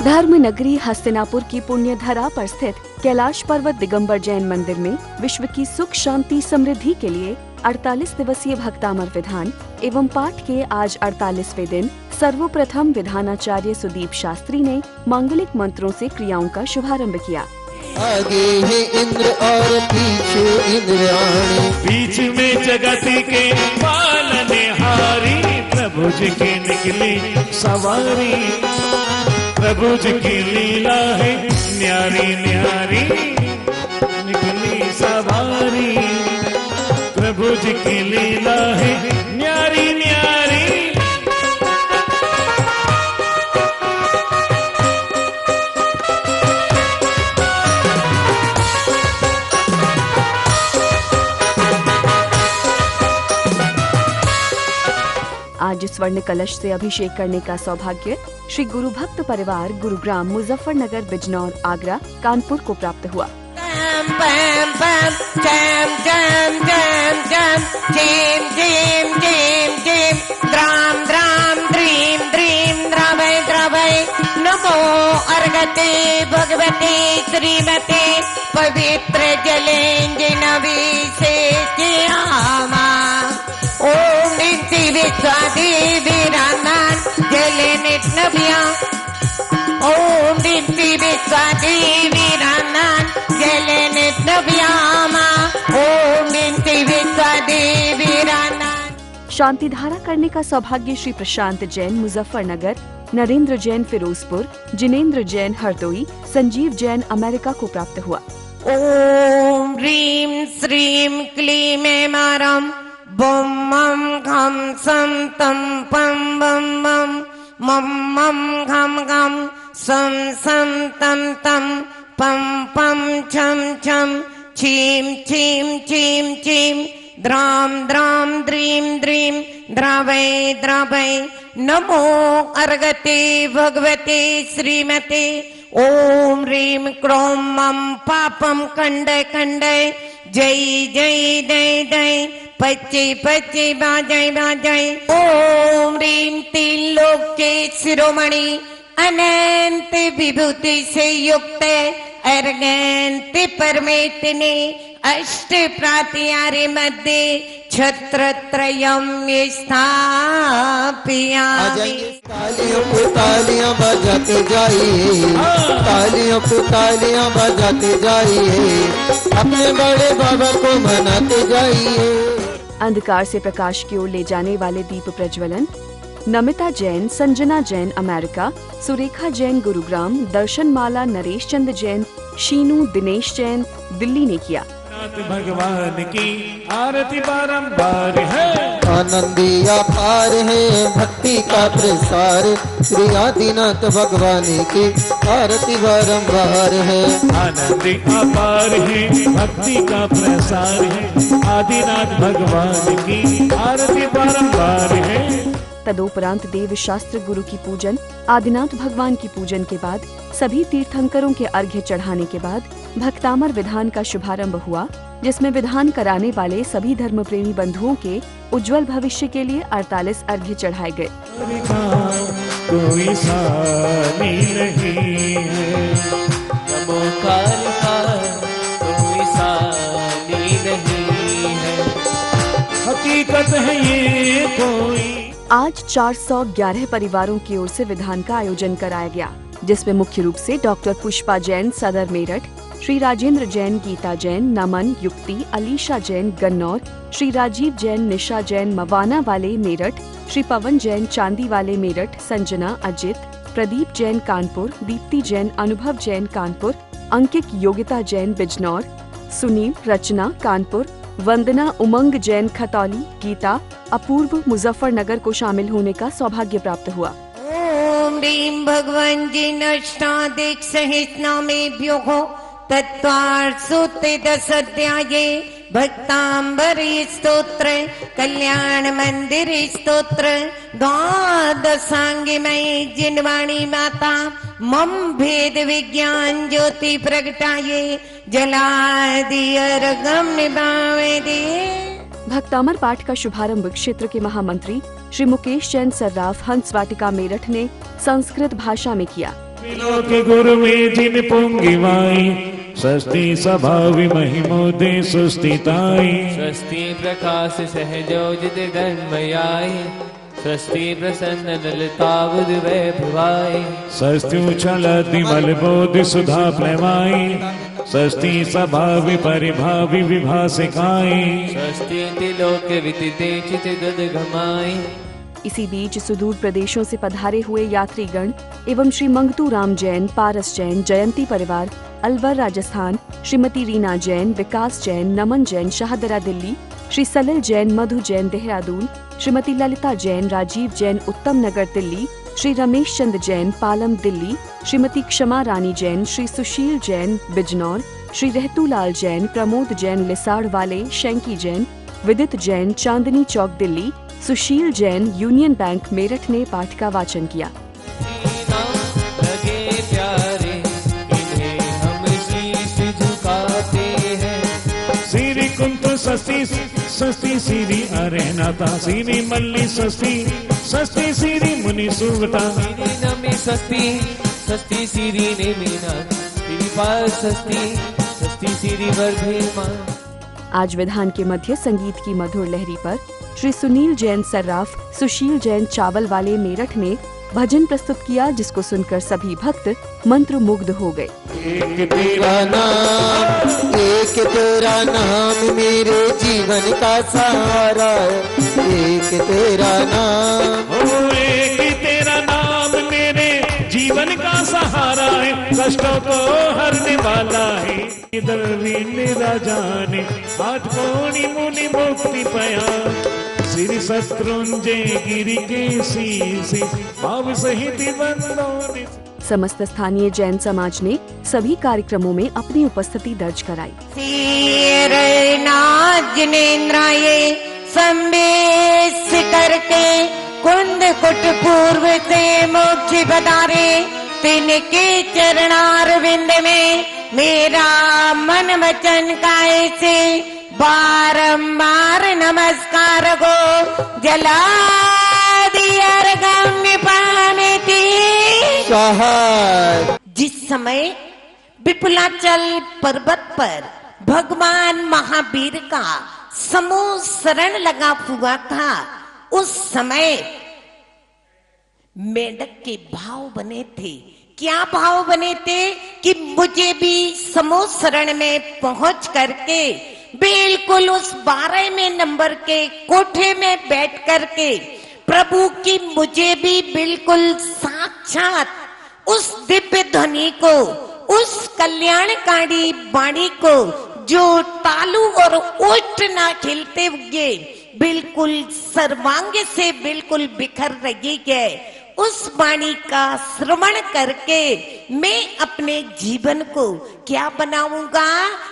धर्म नगरी हस्तिनापुर की पुण्य धरा पर स्थित कैलाश पर्वत दिगंबर जैन मंदिर में विश्व की सुख शांति समृद्धि के लिए 48 दिवसीय भक्तामर विधान एवं पाठ के आज 48वें दिन सर्वप्रथम विधानाचार्य सुदीप शास्त्री ने मांगलिक मंत्रों से क्रियाओं का शुभारंभ किया। आगे है इंद्र और पीछे इंद्राणी, बीच में जगत के पालनहारी, प्रभु जी की निकली सवारी, प्रभु जी की लीला है न्यारी न्यारी, निकली सवारी, प्रभु जी की लीला है न्यारी न्यारी। आज स्वर्ण कलश से अभिषेक करने का सौभाग्य श्री गुरु भक्त परिवार गुरुग्राम, मुजफ्फरनगर, बिजनौर, आगरा, कानपुर को प्राप्त हुआ। नमो अर्घते भगवते श्रीमते पवित्र जलेंजनविशेषयामा। ओम विश्वादेवीरानां जले नित्नभ्या, ओम विश्वादेवीरानां जले नित्नभ्यामा, ओम विश्वादेवीरानां। शांति धारा करने का सौभाग्य श्री प्रशांत जैन, मुजफ्फरनगर, नरेंद्र जैन, फिरोजपुर, जिनेंद्र जैन, हरदोई, संजीव जैन, अमेरिका को प्राप्त हुआ। ओम ह्रीं श्रीं क्लीं ऐमारं बम मम घम सम तम पम बम बम मम मम घम घम सम सम तम तम पम पम छम छम छीम छीम छीम छीम द्राम द्राम द्रीम द्रीम द्रावै द्रावै। नमो अर्घते भगवते श्रीमते ओम ह्रीं क्रों मम पापम खंडय खंडय, जय जय दय दय, पच्चे पच्चे बाजय बाजय। ओम ह्रीं तीन लोक के शिरोमणि अनंत विभूति से युक्त अर्घंत परमेतने अष्ट प्रात्यारे मध्य छत्रत्रयम् स्थापयामि। तालियों पे तालियां बजाते जाइए, तालियों पे तालियां बजाते जाइए, अपने बड़े बाबा को मनाते जाइए। अंधकार से प्रकाश की ओर ले जाने वाले दीप प्रज्वलन नमिता जैन, संजना जैन, अमेरिका, सुरेखा जैन, गुरुग्राम, दर्शनमाला नरेश चंद जैन, शीनू दिनेश जैन, दिल्ली ने किया। भगवान की आरती बारंबार है, आनंदी अपार है भक्ति का प्रसार, श्री आदिनाथ भगवान की आरती बारंबार है। आनंदी अपार है भक्ति का प्रसार है, आदिनाथ भगवान की आरती बारंबार है। तदोपरांत देव शास्त्र गुरु की पूजन, आदिनाथ भगवान की पूजन के बाद सभी तीर्थंकरों के अर्घ्य चढ़ाने के बाद भक्तामर विधान का शुभारंभ हुआ, जिसमें विधान कराने वाले सभी धर्म प्रेमी बंधुओं के उज्जवल भविष्य के लिए 48 अर्घ्य चढ़ाए गए। कोई सानी नहीं है, नमोकार का कोई सानी नहीं है, हकीकत है ये कोई। आज 411 परिवारों की ओर से विधान का आयोजन कराया गया, जिसमें मुख्य रूप से डॉक्टर पुष्पा जैन, सदर मेरठ, श्री राजेंद्र जैन, गीता जैन, नमन, युक्ति, अलीशा जैन, गन्नौर, श्री राजीव जैन, निशा जैन, मवाना वाले मेरठ, श्री पवन जैन, चांदी वाले मेरठ, संजना, अजित, प्रदीप जैन, कानपुर, दीप्ति जैन, अनुभव जैन, कानपुर, अंकित, योगिता जैन, बिजनौर, सुनील, रचना, कानपुर, वंदना, उमंग जैन, खतौली, गीता, अपूर्व, मुजफ्फरनगर को शामिल होने का सौभाग्य प्राप्त हुआ। ओम ह्रीं भगवान जी अष्टादश सहस्रनामेभ्यो तत्त्वार्षोत्ते दशाध्याये भक्तांबरी स्तोत्र, कल्याण मंदिर स्तोत्र, द्वादशांगिमयी जिनवाणी माता मम भेद विज्ञान ज्योति प्रगटाये, जलादि अर्घम निभावे दे। भक्तामर पाठ का शुभारंभ क्षेत्र के महामंत्री श्री मुकेश जैन सर्राफ हंस वाटिका मेरठ ने संस्कृत भाषा में किया। त्रिलोक गुरु में जिन पुंगिवाई स्वस्ति स्वभावि महिमोदे सुस्थिताई स्वस्ति प्रकाश सहजोजित धर्मयाय स्वस्ति प्रसन्न ललितावुद वैभवाय स्वस्ति उछलति बोध सुधा प्लवाई स्वस्ति स्वभावि परिभावि विभासिकाई स्वस्ति त्रिलोक विदिते चित गद घमाई। इसी बीच सुदूर प्रदेशों से पधारे हुए यात्रीगण एवं श्री मंगतू राम जैन, पारस जैन, जयंती परिवार, अलवर राजस्थान, श्रीमती रीना जैन, विकास जैन, नमन जैन, शाहदरा दिल्ली, श्री सलिल जैन, मधु जैन, देहरादून, श्रीमती ललिता जैन, राजीव जैन, उत्तम नगर दिल्ली, श्री रमेश चंद जैन, पालम दिल्ली, श्रीमती क्षमा रानी जैन, श्री सुशील जैन, बिजनौर, श्री रहतूलाल जैन, प्रमोद जैन, लिसाड़ वाले, शैंकी जैन, विदित जैन, चांदनी चौक दिल्ली, सुशील जैन, यूनियन बैंक मेरठ ने पाठ का वाचन किया। लगे प्यारे इन्हें हम शीश झुकाते हैं। श्री कुंत सस्ती सस्ती श्री अरेनाता श्री मल्ली सस्ती सस्ती श्री मुनि सुवता श्री नमी सस्ती सस्ती श्री ने मीना श्री पाल सस्ती सस्ती श्री वर्धमान। आज विधान के मध्य संगीत की मधुर लहरी पर श्री सुनील जैन सर्राफ, सुशील जैन चावल वाले मेरठ ने भजन प्रस्तुत किया, जिसको सुनकर सभी भक्त मंत्रमुग्ध हो गए। एक तेरा नाम मेरे जीवन का सहारा है, एक तेरा नाम, ओ एक तेरा नाम मेरे जीवन का सहारा है, कष्टों को हरने वाला है। इधर वीण राजा ने हाथ कोणी मुनि मुक्ति पाया, श्री शत्रुंजय गिरि के शीश भाव सहित बंदों ने। समस्त स्थानीय जैन समाज ने सभी कार्यक्रमों में अपनी उपस्थिति दर्ज कराई। जिनेन्द्राय संवेश करके कुंद कुट पूर्व से मोक्ष बदारे, तिनके चरणारविंद में मेरा मन वचन काय से बारंबार नमस्कार को जला दिया गम्य पाने थी। जिस समय विपुलाचल पर्वत पर भगवान महावीर का समूह शरण लगा हुआ था, उस समय मेंढक के भाव बने थे। क्या भाव बने थे कि मुझे भी समूह शरण में पहुंच करके बिल्कुल उस 12वें नंबर के कोठे में बैठ करके प्रभु की मुझे भी बिल्कुल साक्षात उस दिव्य ध्वनि को, उस कल्याणकारी वाणी को जो तालु और ओष्ठ ना खिलते हुए बिल्कुल सर्वांग से बिल्कुल बिखर रही है, उस वाणी का श्रवण करके मैं अपने जीवन को क्या बनाऊंगा?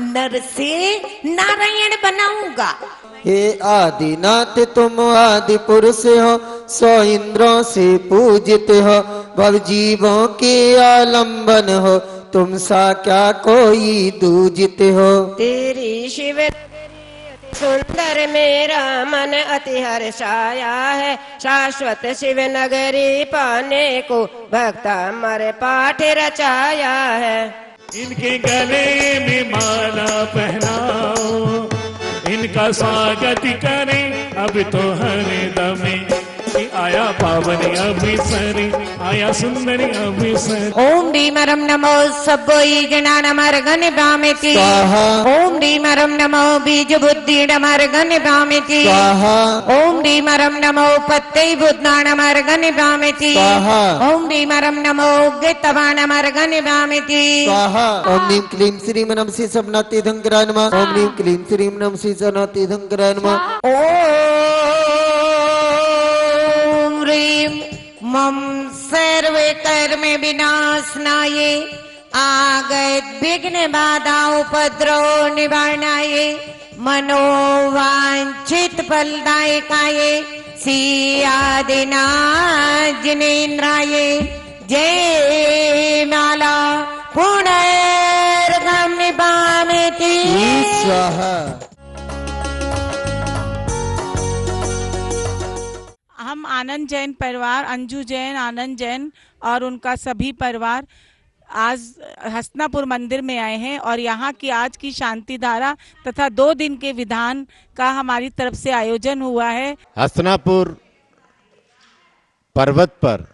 नर से नारायण बनाऊंगा। हे आदिनाथ तुम आदि पुरुष हो, 100 इंद्रों से पूजित हो, भव जीवों के आलंबन हो, तुम सा क्या कोई दूजित हो। तेरी शिव सुंदर मेरा मन अति हर्षाया है, शाश्वत शिव नगरी पाने को भक्त अमर पाठ रचाया है। इनके गले में माला पहनाओ, इनका स्वागत करें अब तो हर दमे, आया पावनी अभिसरी, आया सुंदरी अभिसरी। ओम डीमरम नमो सब्बोई जनानमर्गन भामिति, ओम डीमरम नमो बीज बुद्धि डमर्गन भामिति, ओम डीमरम नमो पत्ते बुद्धानमर्गन भामिति, ओम डीमरम नमो गितवानमर्गन भामिति। ओम नीम क्लीम श्रीम नमः सबनाति धंकराय नमः, ओम नीम क्लीम श्रीम नमः सबनाति धंकराय नमः। मम सर्वे कर्म विनाशनाय, आगत विघ्न बाधा उपद्रव निवारणाय, मनोवांछित फलदायकाय, श्री आदिनाथ जिनेन्द्राय जय माला पुनर्गम निपामेति। हम आनंद जैन परिवार, अंजू जैन, आनंद जैन और उनका सभी परिवार आज हसनापुर मंदिर में आए हैं और यहाँ की आज की शांति धारा तथा 2 दिन के विधान का हमारी तरफ से आयोजन हुआ है। हसनापुर पर्वत पर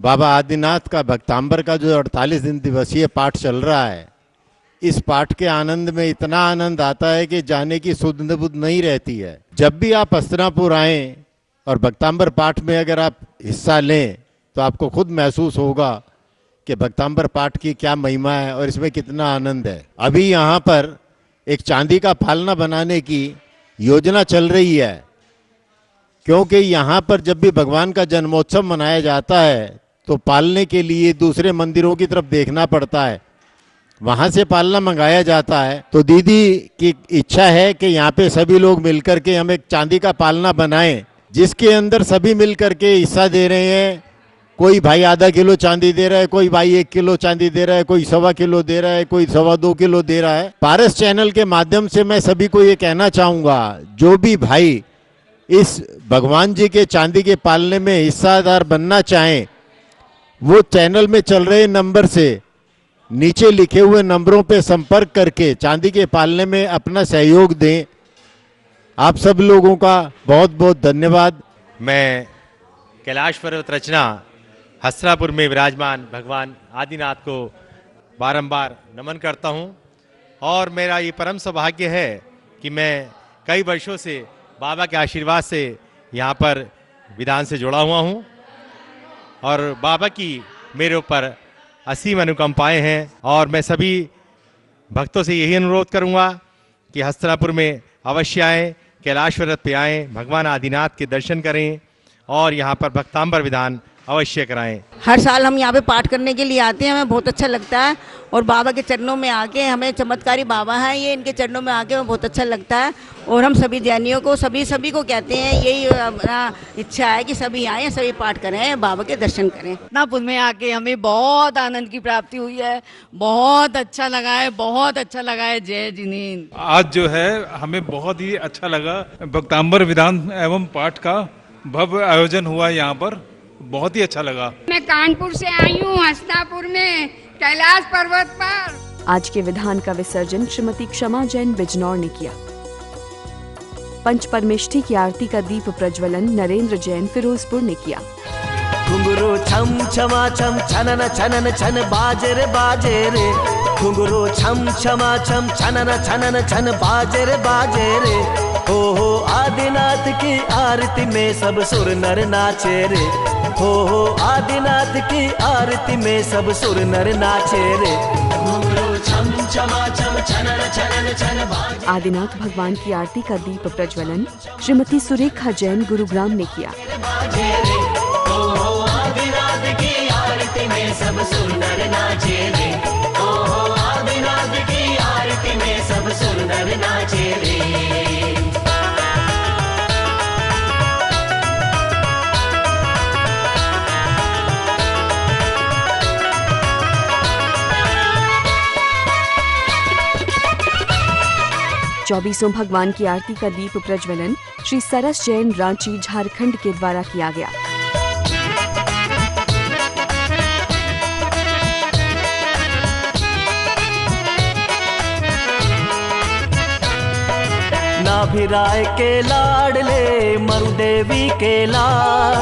बाबा आदिनाथ का भक्तांबर का जो 48 दिन दिवसीय पाठ चल रहा है, इस पाठ के आनंद में इतना आनंद आता है कि जाने की सुध बुध नहीं रहती है। जब भी आप हसनापुर आएं और भक्तांबर पाठ में अगर आप हिस्सा लें तो आपको खुद महसूस होगा कि भक्तांबर पाठ की क्या महिमा है और इसमें कितना आनंद है। अभी यहाँ पर एक चांदी का फालना बनाने की योजना चल रही है, क्योंकि यहाँ पर जब भी भगवान का जन्मोत्सव मनाया जाता है तो पालने के लिए दूसरे मंदिरों की तरफ देखना पड़ता है, वहां से पालना मंगाया जाता है। तो दीदी की इच्छा है कि यहाँ पे सभी लोग मिलकर के हम एक चांदी का पालना बनाएं, जिसके अंदर सभी मिलकर के हिस्सा दे रहे हैं। कोई भाई आधा किलो चांदी दे रहा है, कोई भाई 1 किलो चांदी दे रहा है, कोई 1.25 किलो दे रहा है, कोई 2.25 किलो दे रहा है। पारस चैनल के माध्यम से मैं सभी को ये कहना चाहूंगा, जो भी भाई इस भगवान जी के चांदी के पालने में हिस्सादार बनना चाहें, वो चैनल में चल रहे नंबर से नीचे लिखे हुए नंबरों पे संपर्क करके चांदी के पालने में अपना सहयोग दें। आप सब लोगों का बहुत बहुत धन्यवाद। मैं कैलाश पर्वत रचना हसनापुर में विराजमान भगवान आदिनाथ को बारंबार नमन करता हूं और मेरा ये परम सौभाग्य है कि मैं कई वर्षों से बाबा के आशीर्वाद से यहाँ पर विधान से जुड़ा हुआ हूँ और बाबा की मेरे ऊपर असीम अनुकंपाएं हैं। और मैं सभी भक्तों से यही अनुरोध करूँगा कि हसनापुर में अवश्य आएँ, कैलाश पर्वत पे आएँ, भगवान आदिनाथ के दर्शन करें और यहाँ पर भक्तांबर विधान अवश्य कराएं। हर साल हम यहाँ पे पाठ करने के लिए आते हैं, हमें बहुत अच्छा लगता है और बाबा के चरणों में आके, हमें चमत्कारी बाबा हैं ये, इनके चरणों में आके हमें बहुत अच्छा लगता है। और हम सभी जैनियों को सभी को कहते हैं, यही अपना इच्छा है कि सभी आएँ, सभी पाठ करें, बाबा के दर्शन करें। हसनापुर में आके हमें बहुत आनंद की प्राप्ति हुई है, बहुत अच्छा लगा है, बहुत अच्छा लगा है। जय जिनेन्द्र। आज जो है हमें बहुत ही अच्छा लगा, भक्तांबर विधान एवं पाठ का भव्य आयोजन हुआ यहाँ पर, बहुत ही अच्छा लगा। मैं कानपुर से आई हूँ, हसनापुर में कैलाश पर्वत पर। आज के विधान का विसर्जन श्रीमती क्षमा जैन बिजनौर ने किया। पंच परमेष्ठी की आरती का दीप प्रज्वलन नरेंद्र जैन फिरोजपुर ने किया। घुंघरू छम छमा छम छनन छनन छन बाजे रे बाजे रे, घुंघरू छम छमा छम छनन छन बाजे रे, हो आदिनाथ की आरती में सब सुर नर नाचे रे, हो आदिनाथ की आरती में सब सुर नर नाचे रे, घुंघरू छम छमा छम छनन छनन छन बाजे। आदिनाथ भगवान की आरती का दीप प्रज्वलन श्रीमती सुरेखा जैन गुरुग्राम ने किया। आदिनाथ की आरती में सब सुर नर नाचे रे, आदिनाथ की आरती में सब सुर नर नाचे रे। चौबीसों भगवान की आरती का दीप प्रज्वलन श्री सरस जैन रांची झारखंड के द्वारा किया गया। नाभिराय के लाडले मरुदेवी के लाल,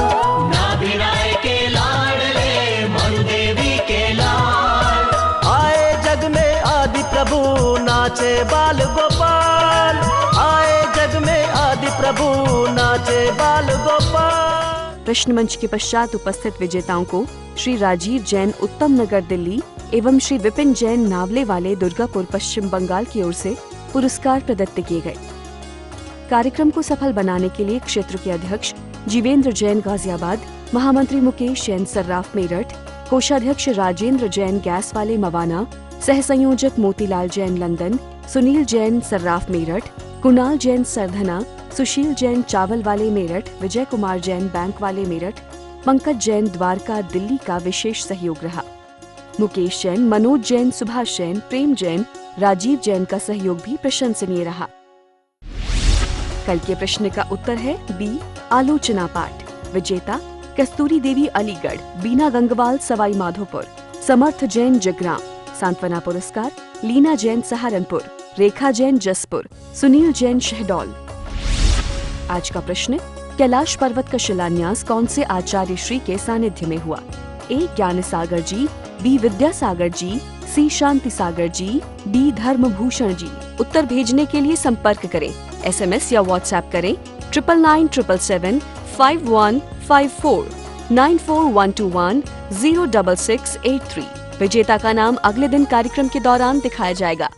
नाभिराय के लाडले मरुदेवी के लाल, आए जग में आदि प्रभु नाचे बाल गोपाल, आए जग में आदि प्रभु नाचे बाल गोपाल। प्रश्न मंच के पश्चात उपस्थित विजेताओं को श्री राजीव जैन उत्तम नगर दिल्ली एवं श्री विपिन जैन नावले वाले दुर्गापुर पश्चिम बंगाल की ओर से पुरस्कार प्रदत्त किए गए। कार्यक्रम को सफल बनाने के लिए क्षेत्र के अध्यक्ष जीवेंद्र जैन गाजियाबाद, महामंत्री मुकेश जैन सर्राफ मेरठ, कोषाध्यक्ष राजेंद्र जैन गैस वाले मवाना, सह संयोजक मोतीलाल जैन लंदन, सुनील जैन सर्राफ मेरठ, कुणाल जैन सरधना, सुशील जैन चावल वाले मेरठ, विजय कुमार जैन बैंक वाले मेरठ, पंकज जैन द्वारका दिल्ली का विशेष सहयोग रहा। मुकेश जैन, मनोज जैन, सुभाष जैन, प्रेम जैन, राजीव जैन का सहयोग भी प्रशंसनीय रहा। कल के प्रश्न का उत्तर है बी, आलोचना पाठ। विजेता कस्तूरी देवी अलीगढ़, बीना गंगवाल सवाई माधोपुर, समर्थ जैन जगराम। सांत्वना पुरस्कार लीना जैन सहारनपुर, रेखा जैन जसपुर, सुनील जैन शहडोल। आज का प्रश्न, कैलाश पर्वत का शिलान्यास कौन से आचार्य श्री के सानिध्य में हुआ? ए ज्ञान सागर जी, बी विद्यासागर जी, सी शांति सागर जी, डी धर्मभूषण जी। उत्तर भेजने के लिए संपर्क करें, SMS या WhatsApp करें 999777 5154 94121 06683। विजेता का नाम अगले दिन कार्यक्रम के दौरान दिखाया जाएगा।